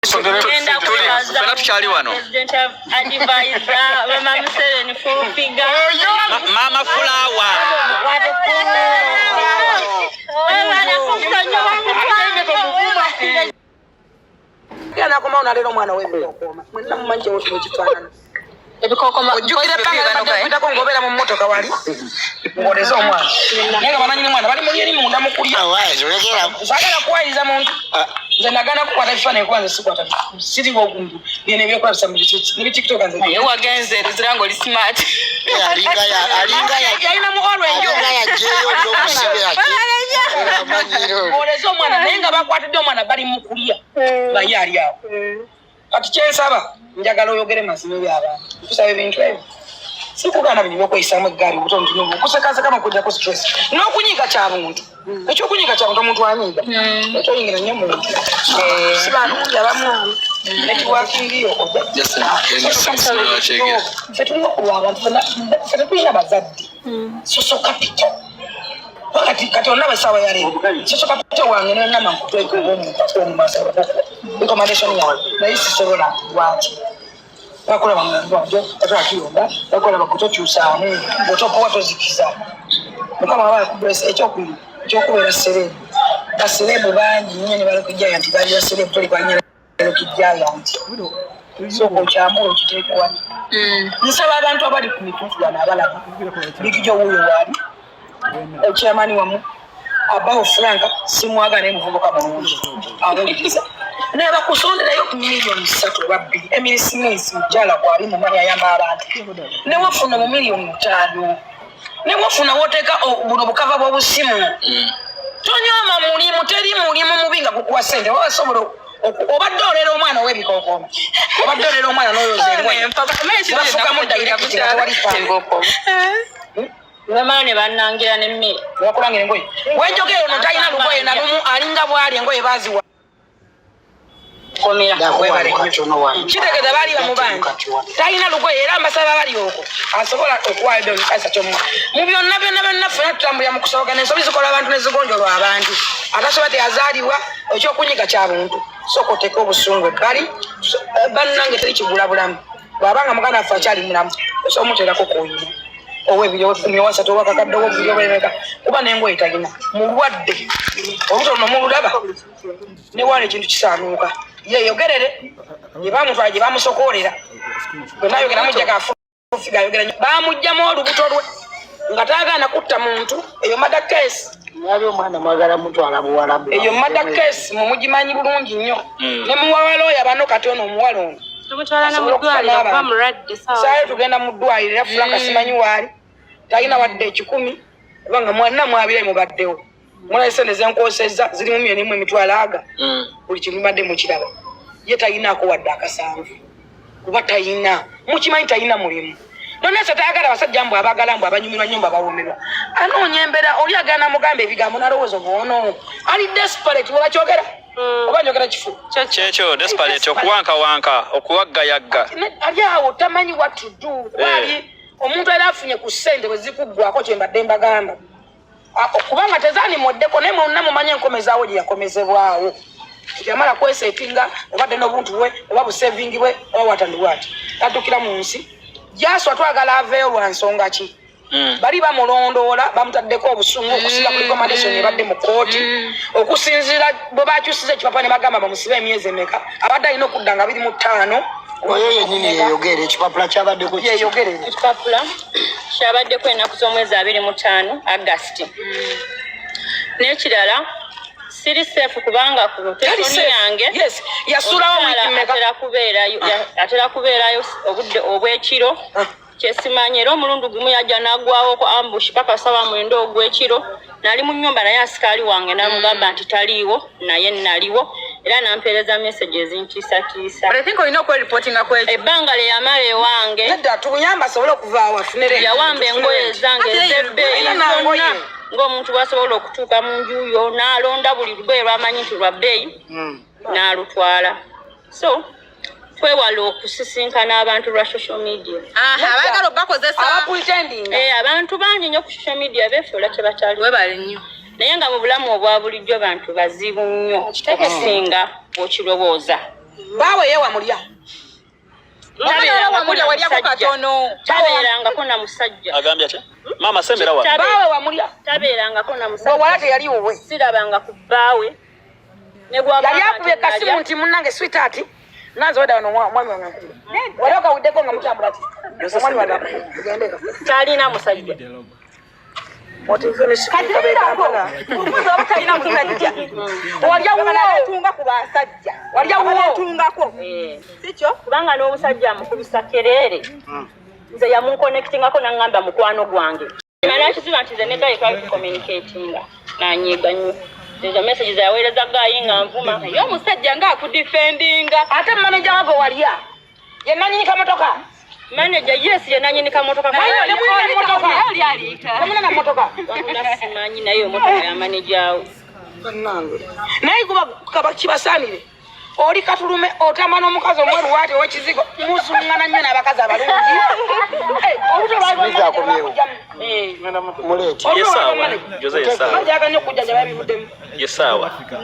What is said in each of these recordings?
Fena tukyali wano. Mama Flower. Yana koma unalero mwana wewe okoma. Mwenna manje wote mukifanana. Ebikokoma ojukire panga pita ko ngobera mu motoka wali. Ngolezo omwana. Nega bananyine mwana bali munyeri munda mukulya. Sagala kuwaiza muntu. Nze nagana kukwata ekifaananyi kwanza sikwata. Siriwo ogundu. Niene byekwasa mu bichichi. Nibi TikTok anze. Ye wagenze ruzirango li smart. Alinga ya ina mu orange. Alinga ya jeyo ndo musibe yake. Ngolezo omwana nenga bakwatidde omwana bali mukulya. Bayali awo. Kati kyensaba njagala oyogere mazima by'abantu. Kusaba ebintu ebyo. Sikugana bino byokweisamu eggaali buto ntunubu. Kusekasa kama kujja ku stress. N'okunyiga kya muntu. Ekyo kunyiga kya muntu omuntu anyiga. Ekyo yingira nnyo muntu. Sibantu yabamu. Nekiwakingiyo okujja. Fetulina okuwa abantu fetulina bazadde. Soso kapito. Kati onaba esawa ya leero. Soso kapito wange nenama nkutweka omuntu omumaso. Recommendation yawe. Naye sisobola lwaki. Bakola bangambye atrakiyonda bakola bakutokyusamu otopowa tozikiza mukama wabala kubless ekyokubera serebu baserebu bangi nnyo ne balokijjaya nti bali baserebu toli kwanyera lokijjaya nti soko kyamula okiteeka wani nsaba abantu abali ku mitutu bano abalaba bigijjo wuuyo waali ekyamani wamu abaho franka simwaga naye muvubuka mulungi awuliriza naye bakusonderayo ku miliyoni 3 oba 2 Emily Smith mujala gwali mu manya yamba abantu ne wafuna mu miliyoni 5 ne wafuna woteeka buno bukava bw'obusimu tonyoma mulimu teri mulimu mubinga kukuwa sente wasobola obadde olera omwana ow'ebikookoma obadde olera omwana n'oyoza engoye bafukamu direct nga tewali pango Wamana ne bannangira n'emmere. Wakulangira engoye. Wenjogera ono talina lugoye na lumu alinga bwali engoye baziwa. Komera. Kitegeza baali bamubanja. Talina lugoye era mbasaba bali okwo. Asobola okuwaayo ddala kasa kyomwa. Mu byonna ffena tutambulira mu kusoboka n'ensobi zikola abantu ne zigonjolwa abantu. Atasobola teyazaalibwa ekyokunyiga kya buntu. Soko teka obusungu ebbali. Bannange teri kigula bulamu. Bw'abanga muganda affe akyali mulamu. Osobola omuteerako kuyina. Owe video fumi wasatu wakakadde wo video bemeka kuba nengo etagina mulwadde obutono mulaba ne wale ekintu kisaanuuka ye yogerere ye bamutwaje bamusokolera bwe yogera mujja kafufiga yogera bamujjamu olubuto lwe nga taagaana kutta muntu eyo mada case mwali omwana mwagala mutwala buwalabu eyo mada case mumugimanyi bulungi nnyo ne muwawala oyo abano katono omuwala ono tumutwala na mudwaliro kwa muradde sawa tugenda mu ddwaliro era Franka simanyi waali talina wadde 10 banga mwana mwabire mubaddewo mwana sene zenkoseza ziri mu myeni mu mitwalaga buli kintu badde mu kiraba ye talina ko wadde akasanvu kuba talina mukimanyi talina mulimu none satayagala basajja mbu abagala mbu abanyumirwa nyumba bawomerwa anoonyembera oli agana mugambe ebigambo nalowoozo bwono ali desperate bwe bakyogera oba njogera kifu kyekyo desperate okuwankawanka okuwaggayagga ali awo tamanyi what to do wali omuntu era afunye ku ssente bwe zikuggwako kyembadde mbagamba kubanga tezaani mwoddeko naye mwonna mumanye enkomezaawo gye yakomezebwawo yamala kwesetinga obadde n'obuntu bwe oba busevingi bwe oba watandiwati taddukira mu nsi jaswa twagala aveeyo lwa nsonga ki bali bamulondoola bamutaddeko obusungu okusinga ku recommendation ebadde mu kooti okusinziira bwe bakyusiza ekipapa ne bagamba bamusibe emyezi emeka abadde alina okudda nga 25 oyo yennyini yeyogere ekipapula kyabaddeko yeyogere ekipapula kyabaddeko ennaku z'omwezi 25 August n'ekirala siri safe kubanga ku telefoni yange yasulawo atera kubeerayo obudde obw'ekiro kyesimanyi era omulundi gumu yajja n'agwawo ko ambush paka sawa mwenda ogw'ekiro nali mu nnyumba naye asikaali wange namugamba nti taliiwo naye naliwo era nampeereza messages ntiisatiisa olina okwereportinga kwekyo ebbanga lye yamala ewange nedda tumuyamba asobole okuvaawo afunire yawamba engoye zange ez'ebbeeyi zonna ng'omuntu bw'asobola okutuuka mu nju yo n'alonda buli lugoye lwamanyi nti lwa bbeeyi n'alutwala so twewala okusisinkana abantu lwa social media abagala bakozesa abapretending abantu bangi nnyo ku social media beefuula kye batali webale nnyo naye nga mu bulamu obwa bulijjo bantu bazibu nnyo okusinga bw'okirowooza bawe yewa mulya tabeerangako na musajja agambye ati mama sembera wa bawe wa mulya tabeerangako na musajja wala teyali wowe sirabanga ku bbaawe ne gwaba yali akubye kasimu nti munnange sweetheart nazo wada no mwami wange wala ka udeko nga mutambula ati mwami wada gendeka talina musajja What finish kabeka umuzo abatalina musajja walya wala tunga ku basajja walya wala tungako sicho kubanga n'omusajja amukubisa kerere nze yamunkonectingako nangamba mukwano gwange mana kiziba nti ze ne gayi twali tucommunicatinga nanyiga nnyo ezo messages yaweereza gayi nga nvuma yo omusajja nga akudefendinga ate manager wago walya ye nanyinika motoka manager yes ye nanyinika motoka kamuna motoka simanyi naye motoka ya manager naye kuba kaba kibasanire oli katulume otama n'omukazi omweru waati ow'ekizigo musungana nnyo n'abakazi abalungi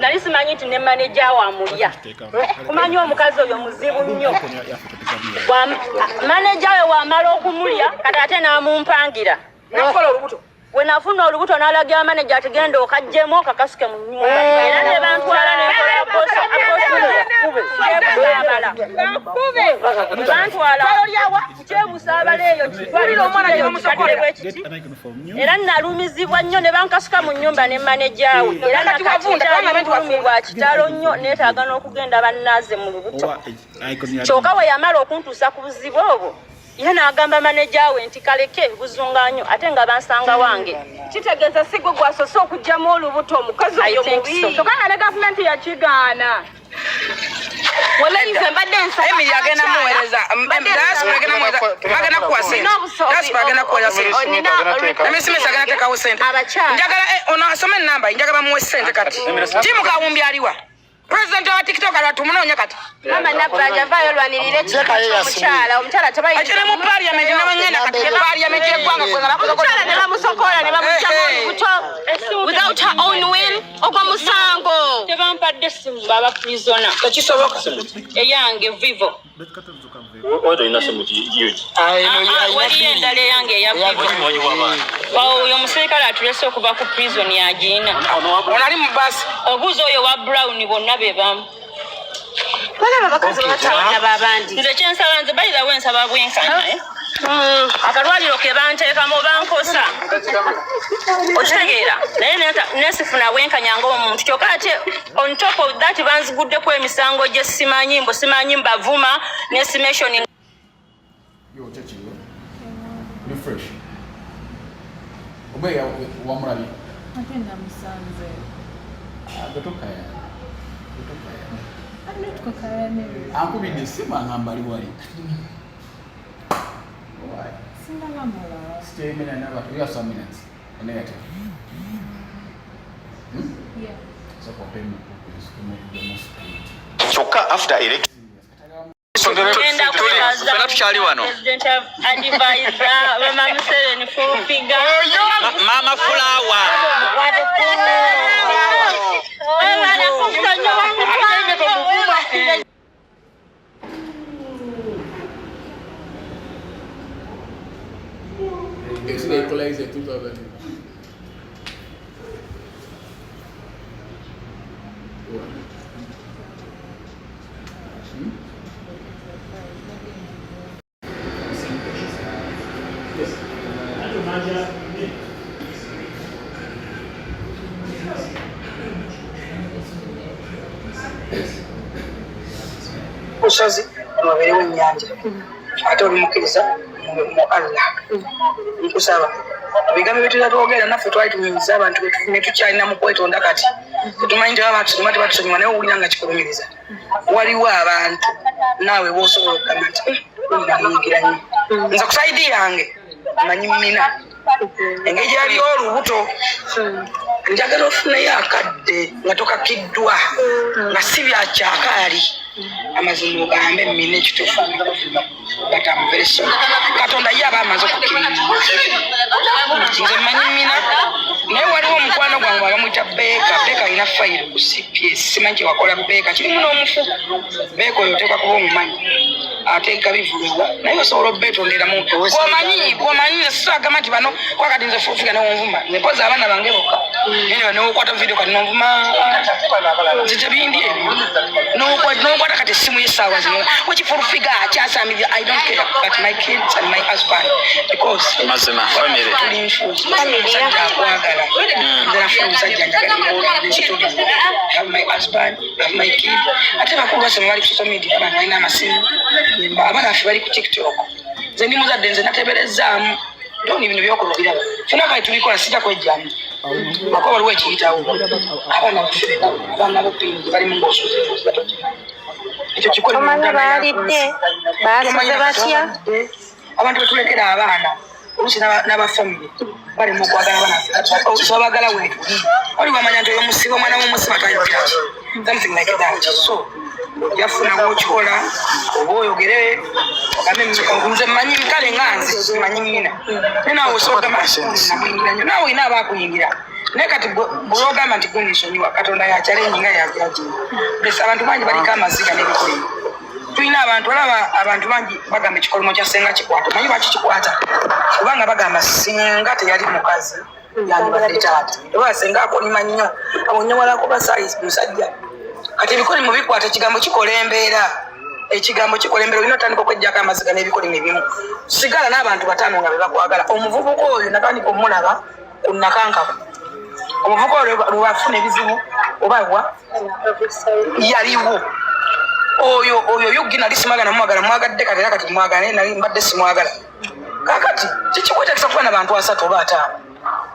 nali simanyi nti ne manager wamulya kumanyi omukazi oyo muzibu nnyo manager we wamala okumulya kati ate n'amumpangira nakola olubuto we nafuna olubuto n'alagira manager atigenda okajjemu okakasuke mu nnyumba era ne bantwala n'enkola bantwala kyebusaabala eyo kitwalira omwana gyebamusokolebwekiti era nalumizibwa nnyo ne bankasuka mu nnyumba ne manager we era nakatitaalumibwa kitalo nnyo neetaaga n'okugenda bannaaze mu lubuto kyokka we yamala okuntuusa ku buzibu obwo ye n'agamba manager we nti kaleke buzunganyo ate nga bansanga wange kitegeeza sigwe gwasose okugyamu olubuto omukazi oyo mubi tokanga ne gavumenti yakigaana waleize mbadde Emily agenda muweereza agenda kuwa sente agenda kuwa sente emisimesi agenda teekawo sente njagala ono asome ennamba njagala bamuwe sente kati timu kawumbi aliwa President wa TikTok alatumunoonya kati mama nabanja vayo lwanirire omukyala tabayi akiri mu parliament n'abangenda kati parliament y'eggwanga omukyala ne bamusokola ne bamugyamu olubuto without her own will ogwa musango tebampadde essimu baba prisona tekisoboka eyange vivo oyo ina simu yuji wali endala eyange eya vivo oyo omuserikale atulese okuva ku prison yagiina onali mu basi obuuzi oyo wa brown bonna be bamu nze kyensaba nze bayira wensaba bwenkanya akalwaliro ke banteekamu bankosa okitegeera naye nesifuna bwenkanya ng'omuntu kyokka ate on top of that banziguddeko emisango gye simanyi mbavuma nesimation Yo, chachi, ni fresh. Obeya wa murabi. Napenda Musanze. Gotoka ya. Tuko Karene. Ankubide sima ngambali wali. Why? Singa ngamala. Stay a minute now, we have some minutes. And then Yeah. so for payment purpose, to make the most speed. kyokka after election fena tukyali wano mama fulawa Yes, they equalize it 2000. Musozi wabeerewo ennyanja ate oli mukkiriza mu Allah nkusaba ebigambo byetulina twogera naffe twali tunyinyiza abantu betufune tukyalina mu kwetonda kati tetumanyi nti baba tusoma tebatusonyiwa naye owulira nga kikulumiriza waliwo abantu naawe boosobola okugamba nti namunyigira nnyo nze kusaidi yange manyi mina engeri gyali olubuto njagala ofuneyo akadde nga tokakiddwa nga si byakyakaali amazima ogambe mmine ekituufu but I'm very sorry katonda ye aba amaze okukkiriza nze mmanyi mmina naye waliwo omukwano gwange abamuyita beeka alina fayiro ku CPS simanyi kye wakola beeka kirimu n'omufu beeka oyo oteekwa kuba omumanyi ateeka bivulwa naye osobola obbeetonderamu bw'omanyi nze sisagamba nti bano kwakati nze fuufiga newonvuma nepoza abaana bange bokka naye newokwata vidiyo kati nonvuma nze tebindi ebyo nokwata kati essimu y'essaawa zino wekifurufiga akyasamiriza I don't care but my kids and my husband because tuli nfuuzi omusajja akwagala nze nafuna omusajja njagala have my husband have my kid ate bakulu basema bali ku social media abantu balina amasimu abaana ffe bali ku TikTok nze ndi muzadde nze nateberezaamu toni bino byokulubiraba fyona kale tulikola sijja kwejjamu mako waliwo ekiyitawo abaana bopingi bali mu ng'osuze ekyo omanya baalidde baasuze batya abantu betulekera abaana oluusi n'abafamire bali mu kwagala baagala wetu oli bamanya nti oyo musiba omwana w'omusiba tayogiraki something like that so yafuna gwokikola oba oyogere nze mmanyi kale nga nze mmanyi mmina naye naawe osobola naawe olina abaakuyingira naye kati bw'ogamba nti gunisonyiwa katonda yakyalenyi nga yakiragiri besa abantu bangi baliko amaziga n'ebikolimo tulina abantu olaba abantu bangi bagamba ekikolimo kya senga kikwata manyi lwaki kikwata kubanga bagamba singa teyali mukazi yandibadde taata oba senga akolima nnyo abonyewalako basayisi musajja kati ebikolimo bikwata ekigambo kikola embeera olina otandika okwejjako amaziga n'ebikolimo ebimu sigala n'abantu bataano nga bebakwagala omuvubuka oyo natandika omulaba ku nakankaba omuvubuka oyo lwebafuna ebizibu obawa yaliwo oyo yoggi nali simwagala mwagadde kati era kati mwagala naye nali mbadde simwagala kakati kikikwetagisa kuba n'abantu 3 oba 5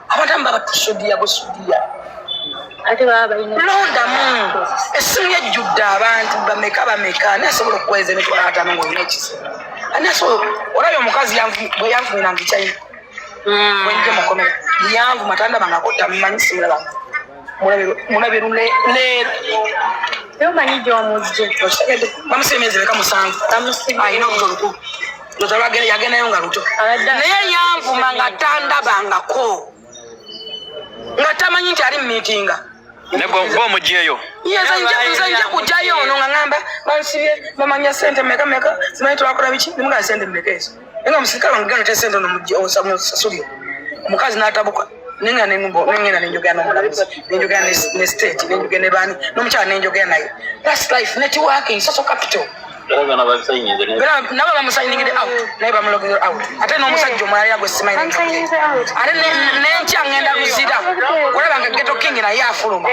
abantu amu babatusudiya busudiya londamu essimu yejjudde abantu bameka naye asobola okuweza emitwalo 5 ng'olina ekizibu olabye omukazi bwe yanvumira nti kyayina bwenje mukomera yanvuma tandaba kotta mumanyi simulaba mulabe leero omanyi gy'omuzze bamusemeze beka 7 ayina obutoluku yagendayo nga luto naye yanvuma nga tandabangako nga tamanyi nti ali mumiitinga bw'omugyeyo nze nja kujjayo ono nga ŋŋamba bansibye bamanya sente meka simanyi twakola biki nemugala sente mmeka ezo naye nga omusirikale wange gano tesente onomusasulire omukazi n'atabuka nengenda nenjogera n'omulamuzi nenjogera ne state nenjogera ne baani n'omukyala nenjogera naye that's life networking social capital nabo bamusayiningide out naye bamulogere out ate n'omusajja omulala yagwe simanyi ate nenkya ngenda luzira olaba nga geto king naye afuluma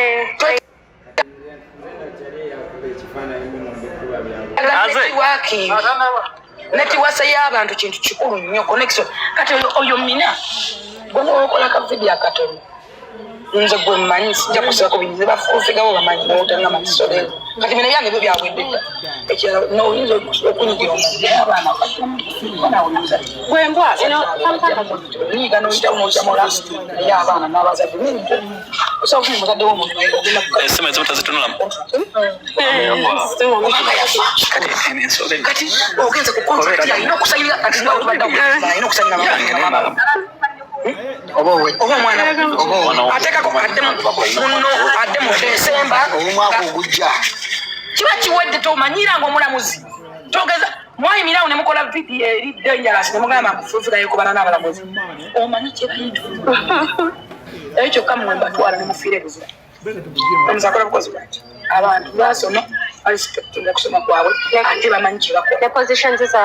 netiwasa y'abantu kintu kikulu nnyo connection kati oyo mina gwonowokola ka vidiyo akatono nze gwe mmanyi sijja kusirako binyize bafuufigabo bamanyi notanga makisolero kati bino byange byo byawedeka ekirala noyinza okunyigira omuze abaana bwembwa nyiga noyitawo nojamola naye abaana n'abazadde osobola okufuna omuzadde w'omuntu essimu ezimu tazitunulamu kati ogenze ku contract alina okusayirira kati alina okusayirira oba omwana ateekako adde mu Desemba omwaka ogujja kiba kiwedde tomanyira ngaomulamuzi togeza mwayimirawo nemukola vidiyo eri dangerous nemugamba nkufuufigayokubana n'abalamuzi omanyi kyebayita eyo kyokka mmwe mbatwala nemufiire buzira omuzi akola bukozi bwaki abantu basoma balispektinga kusoma kwabwe ate bamanyi kyebakola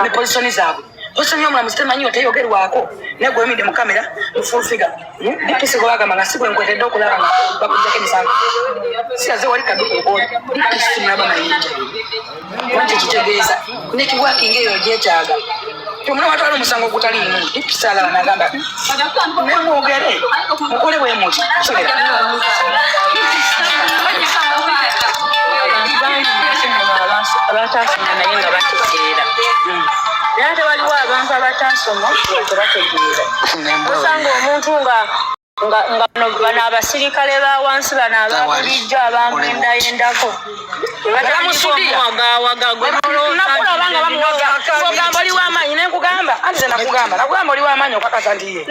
ne positioni zaabwe osomye omulamuzi temanyi oteyogerwako negwemidde mu kamera mufuufiga dipisi gwebagamba nga si bwe nkwetedde okulaba nga bakujjako emisango siraze wali kadukobooli dipisi mulaba mayinja lwaki kitegeeza netiwakinga eyo gyetaaga tomuna watwala omusango ogutaliimu dipisi alaba nagamba nemwogere mukole bwemuti abatasoma naye nga bategeera naye tewaliwo abantu abatasoma tebategeera osanga omuntu nga nga bano abasirikale ba wansi bano ababulijjo abamwendayendako ogamba oli w'amaanyi nenkugamba anze nakugamba oli w'amaanyi okakasa nti ye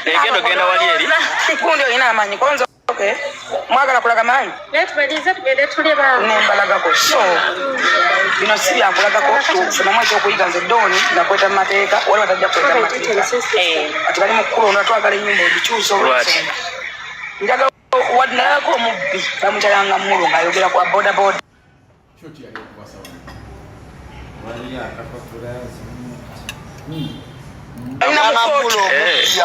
egenda ogenda wali eri gundi olina amaanyi konza mwagala kulaga maanyi nembalagako so bino si byankulagako tufunamu ekyokuyiga nze dooni nakweta mu mateeka wali batajja kweta mu mateeka ati bali mu kukulonda twagala ennyumba ebikyusa olwese njagala wadnalako omubbi bamukyalanga mulu ng'ayogera kwa bodaboda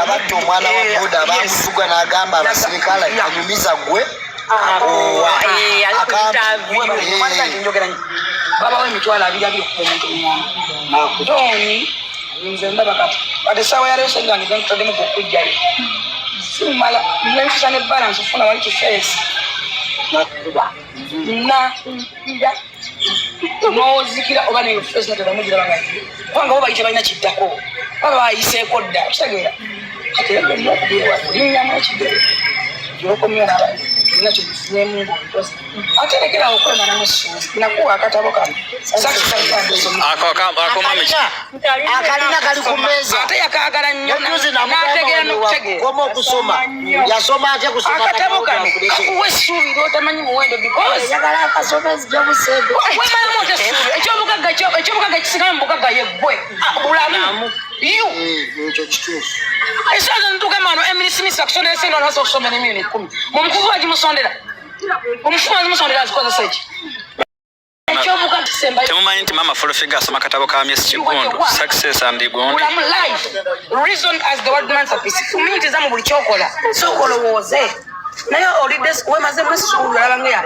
abadde omwana wa boda abamufuga n'agamba abasirikale anyumiza gwe babawo emitwalo abiri omuntu omuntu dooni nze ndaba kati ate essaawa yaleero sengange zentutaddemu okujjayo simala nenkusa ne balance ofuna wali kifeesi nozikira oba nefeesi natebamugira banga kubanga bo bayite balina kiddako baba bayiseeko dda kitegeera ateaokubirwalinyamu ekigere gyokomyo nabantu ate lekerawo okwemana nesuuzi nakuwa akatabo kano akalina kali ku meeza ate yakagala nnyo nategeera nokukoma okusoma yasoma atya kusoma akatabo kano akuwa essuubi lwotamanyi muwendo yagala akasomezi gyobuseego wemalamu ota essuubi ekyobugagga kisigala mu bugagga yeggwe bulamu ekyo kituufu esaza ntugamba wano Emily Smith akusondera sente wano okusoma n'emiliyoni 10 omukuvu agimusondera omufumu agimusondera azikozesa eki ekyobugagga kisembayo temumanyi nti mama Fulufiga asoma katabo ka Miss Kigundu Success and Gundi bulamu life reason as the word demands a piece kuminyitiza mu buli kyokola sokolowooze naye olidde wemazemu essuubi olabanga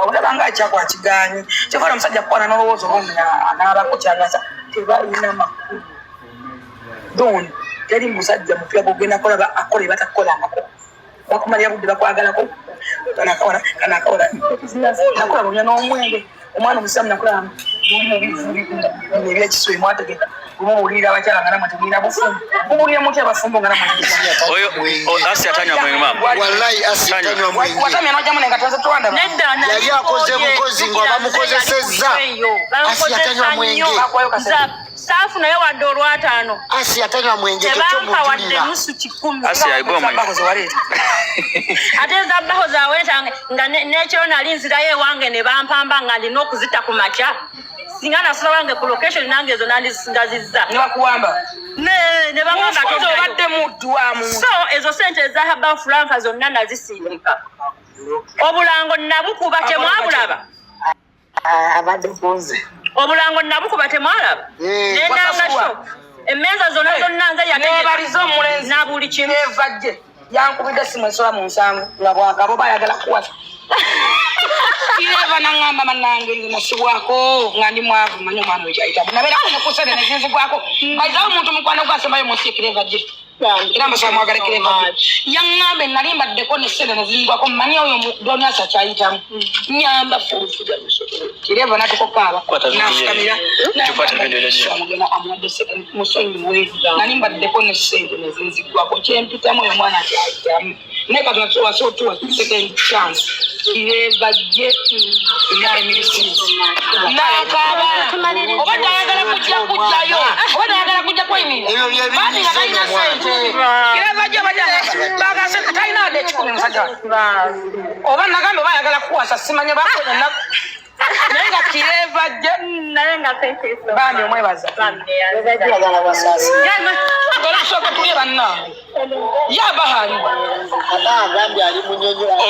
olabanga akyakwa kiganyi kyokola omusajja kukwana n'olowooza n'abakutyagaza tebalina makulu dooni teri musajja mupya gogenda kolaba akole batakola amako bakumalira budde bakwagalako kanakawola nakola bunya n'omwenge omwana omusamu nakola ebyekisubi mwategeka umuwulira abakyala nga namwategera bufumbo muwulira mutya abafumbo nga namwategera oyo asi atanywa mwenge mama wallahi asi atanywa mwenge watamya n'ojjamu nengatonze twandaba yali akoze bukozi ng'abamukozesezza asi atanywa mwenge saafu naye wadde olwataano asi atanywa mwenge tebampa wadde nusu 10 asi ayigo omwenge ate ezabbaho zaweetange nga n'ekiro nali nzirayo ewange ne bampamba nga ndina okuzita ku makya singa nasula wange ku location nange ezo nandizizza nebakuwamba ne bagamba obadde mudduwamu so ezo sente ezahabba franka zonna nazisindika obulango nabukuba temwabulaba abadde kunze obulango nabukuba temwalaba nendangasho emmeeza zonna nze nebaliza omulenzi na buli kimu nevajje yankubidde simu esola mu nsangu nga bwagabo bayagala kuwasa kireva naŋŋamba mannange nze nasibwako nga ndi mwavu manyi omwana wekyayitamu nabeerako nekusene nezinzigwako bayizawo omuntu mukwano gwasembayo munsi ekireva gye era mbasobola mwagala ekireva gye yaŋŋambe nali mbaddeko nesente nezinzigwako mmanyi oyo doniasi akyayitamu nyamba Fulufiga kireva natukokaaba nafukamira amuwadde musonyiwe nali mbaddeko nesente nezinzigwako kyempitamu oyo mwana akyayitamu naye kati wasotuwa second chance kireva gye ya Emily Smith nakaba obadde ayagala kujjayo obadde ayagala kujja kweyimira bandi nga talina sente kireva gye bagase talina wadde 10 musajja oba nagambe oba ayagala kuwasa simanye bakonya naye nga kireva gye naye nga sente bandi omwebaza olabusooka tulye bannange yabahaliwa aba agambye ali munyonyo